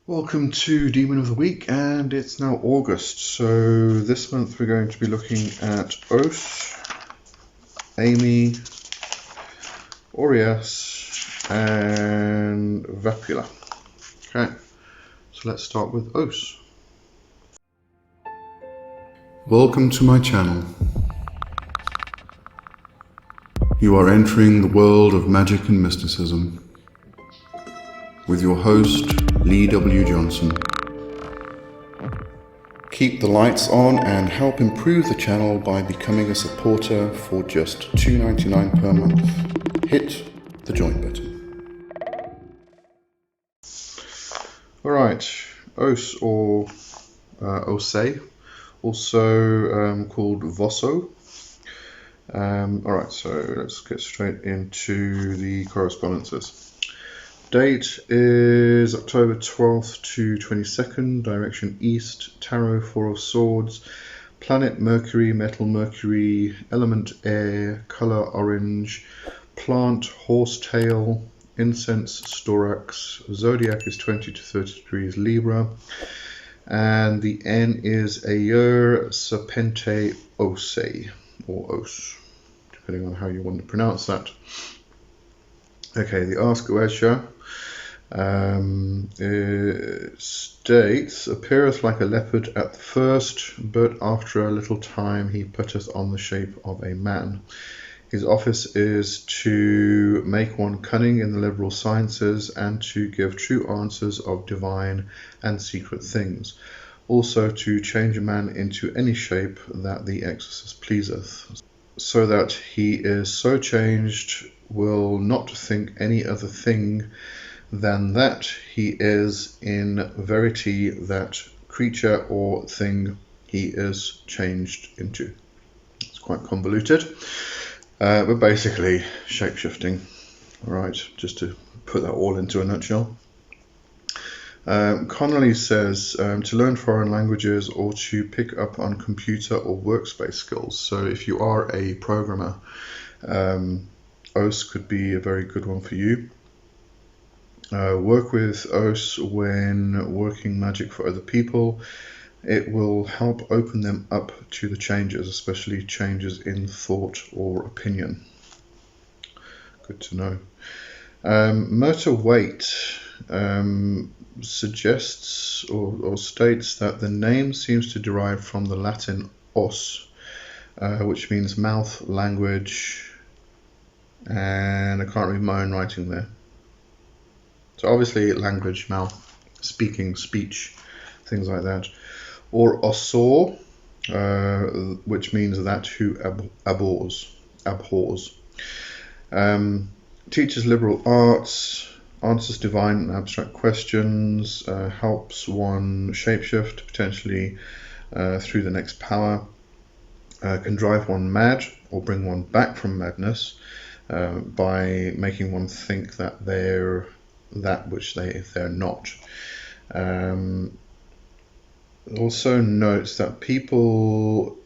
Welcome to Demon of the Week, and it's now August, so this month we're going to be looking at Os, Amy, Aureus, and Vapula. Okay, so let's start with Os. Welcome to my channel. You are entering the world of magic and mysticism with your host, Lee W. Johnson. Keep the lights on and help improve the channel by becoming a supporter for just $2.99 per month. Hit the join button. Alright, Os or Ose, also called voso. Alright, so let's get straight into the correspondences. Date is October 12th to 22nd, direction east, tarot, four of swords, planet Mercury, metal Mercury, element air, color orange, plant horsetail, incense storax, zodiac is 20 to 30 degrees Libra, and the N is Ayer Serpente Ose, or Os, depending on how you want to pronounce that. Okay, the Ask Goetia states, appeareth like a leopard at the first, but after a little time he putteth on the shape of a man. His office is to make one cunning in the liberal sciences and to give true answers of divine and secret things. Also to change a man into any shape that the Exorcist pleaseth, so that he is so changed will not think any other thing than that he is in verity that creature or thing he is changed into. It's quite convoluted, but basically shape-shifting. Alright, just to put that all into a nutshell. Connolly says to learn foreign languages or to pick up on computer or workspace skills. So if you are a programmer, Os could be a very good one for you. Work with Os when working magic for other people. It will help open them up to the changes, especially changes in thought or opinion. Good to know. Myrta Waite suggests or states that the name seems to derive from the Latin os, which means mouth, language, and I can't read my own writing there. So obviously language, mouth, speaking, speech, things like that. Or osor, which means that who abhors. Teaches liberal arts, answers divine and abstract questions, helps one shapeshift, potentially through the next power, can drive one mad or bring one back from madness by making one think that they're that which they're not. Also notes that people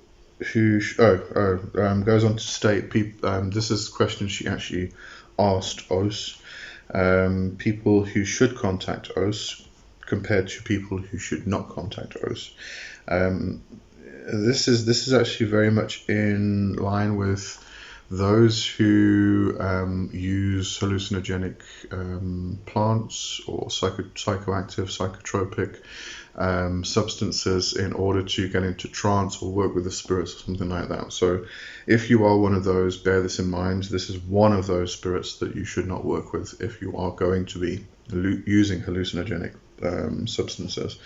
who goes on to state this is a question she actually asked Os, people who should contact Os compared to people who should not contact Os. This is actually very much in line with those who use hallucinogenic plants or psychoactive, psychotropic substances in order to get into trance or work with the spirits or something like that. So if you are one of those, bear this in mind. This is one of those spirits that you should not work with if you are going to be using hallucinogenic substances.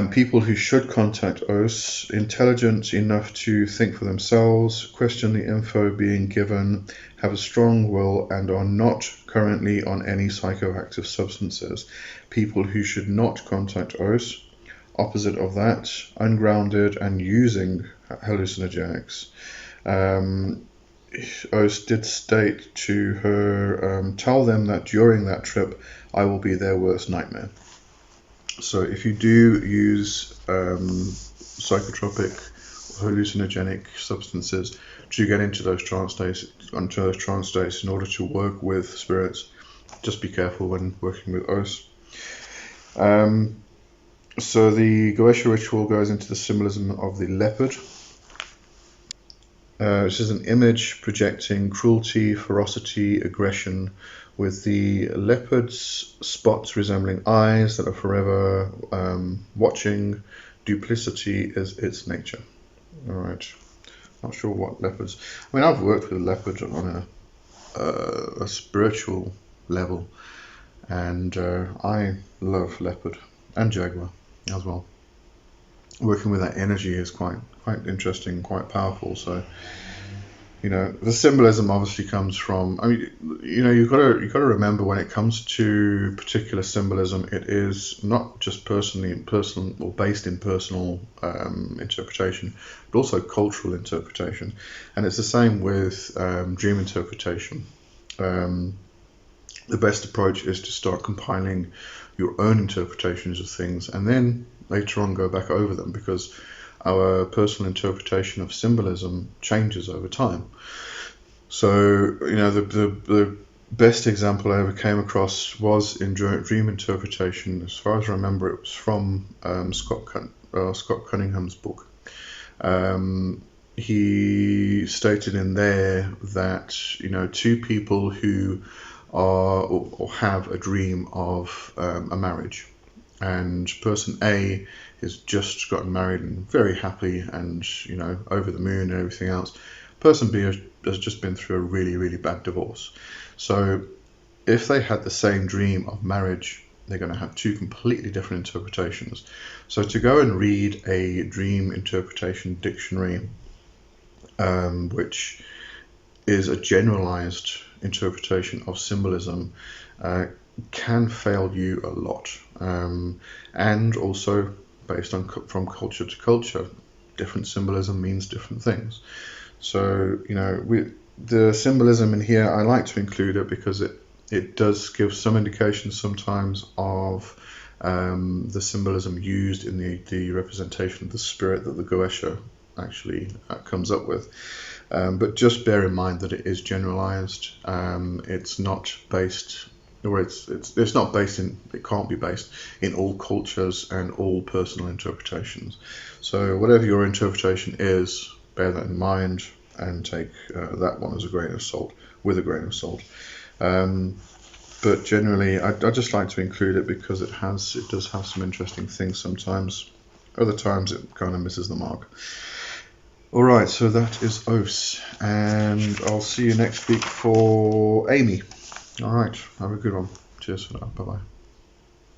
People who should contact Os, intelligent enough to think for themselves, question the info being given, have a strong will, and are not currently on any psychoactive substances. People who should not contact Os, opposite of that, ungrounded and using hallucinogenics. Os did state to her, tell them that during that trip I will be their worst nightmare. So if you do use psychotropic, hallucinogenic substances to get into those trance states in order to work with spirits, just be careful when working with Os. So the Goetia ritual goes into the symbolism of the leopard, which is an image projecting cruelty, ferocity, aggression, with the leopard's spots resembling eyes that are forever watching. Duplicity is its nature. All right. Not sure what leopards. I mean, I've worked with a leopard on a spiritual level, and I love leopard and jaguar as well. Working with that energy is quite interesting, quite powerful. So, you know, the symbolism obviously comes from. I mean, you know, you've got to remember when it comes to particular symbolism, it is not just personal or based in personal interpretation, but also cultural interpretation, and it's the same with dream interpretation. The best approach is to start compiling your own interpretations of things, and then later on go back over them, because our personal interpretation of symbolism changes over time. So, you know, the best example I ever came across was in dream interpretation. As far as I remember, it was from Scott Cunningham's book. He stated in there that, you know, two people who are or have a dream of a marriage, and person A has just gotten married and very happy and, you know, over the moon and everything else. Person B has just been through a really bad divorce. So if they had the same dream of marriage, they're going to have two completely different interpretations. So to go and read a dream interpretation dictionary, which is a generalized interpretation of symbolism, can fail you a lot, and also based on from culture to culture, different symbolism means different things. So, you know, the symbolism in here, I like to include it because it does give some indications sometimes of the symbolism used in the representation of the spirit that the Goetia actually comes up with. But just bear in mind that it is generalized. It's not based, or it's not based in, it can't be based in all cultures and all personal interpretations. So whatever your interpretation is, bear that in mind and take that one as a grain of salt, with a grain of salt. But generally, I just like to include it because it does have some interesting things sometimes. Other times it kind of misses the mark. Alright, so that is Os, and I'll see you next week for Amy. Alright, have a good one. Cheers for that. Bye bye.